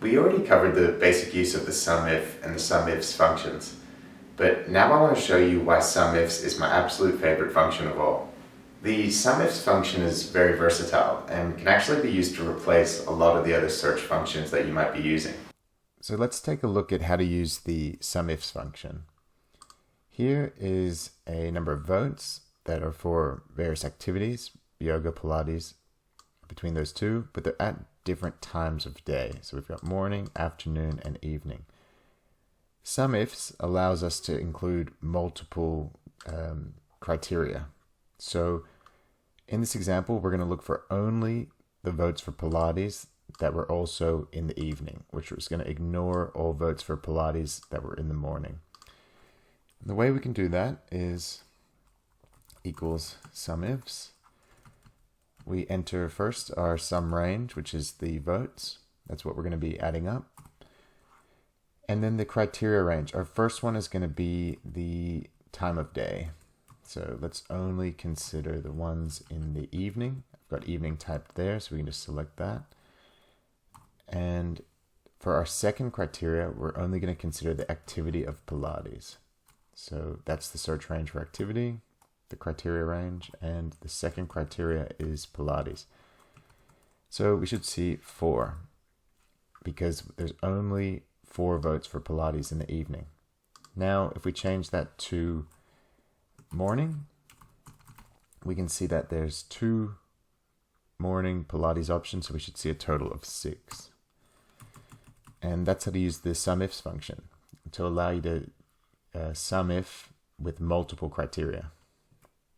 We already covered the basic use of the SUMIF and the SUMIFS functions, but now I want to show you why SUMIFS is my absolute favorite function of all. The SUMIFS function is very versatile and can actually be used to replace a lot of the other search functions that you might be using. So let's take a look at how to use the SUMIFS function. Here is a number of votes that are for various activities, yoga, Pilates, between those two, but they're at different times of day. So we've got morning, afternoon, and evening. SUMIFS allows us to include multiple criteria. So in this example, we're going to look for only the votes for Pilates that were also in the evening, which was going to ignore all votes for Pilates that were in the morning. The way we can do that is equals SUMIFS. We enter first our sum range, which is the votes. That's what we're going to be adding up. And then the criteria range. Our first one is going to be the time of day. So let's only consider the ones in the evening. I've got evening typed there, so we can just select that. And for our second criteria, we're only going to consider the activity of Pilates. So that's the search range for activity, the criteria range, and the second criteria is Pilates. So we should see 4 because there's only 4 votes for Pilates in the evening. Now, if we change that to morning, we can see that there's 2 morning Pilates options, so we should see a total of 6. And that's how to use the SUMIFS function to allow you to SUMIF with multiple criteria.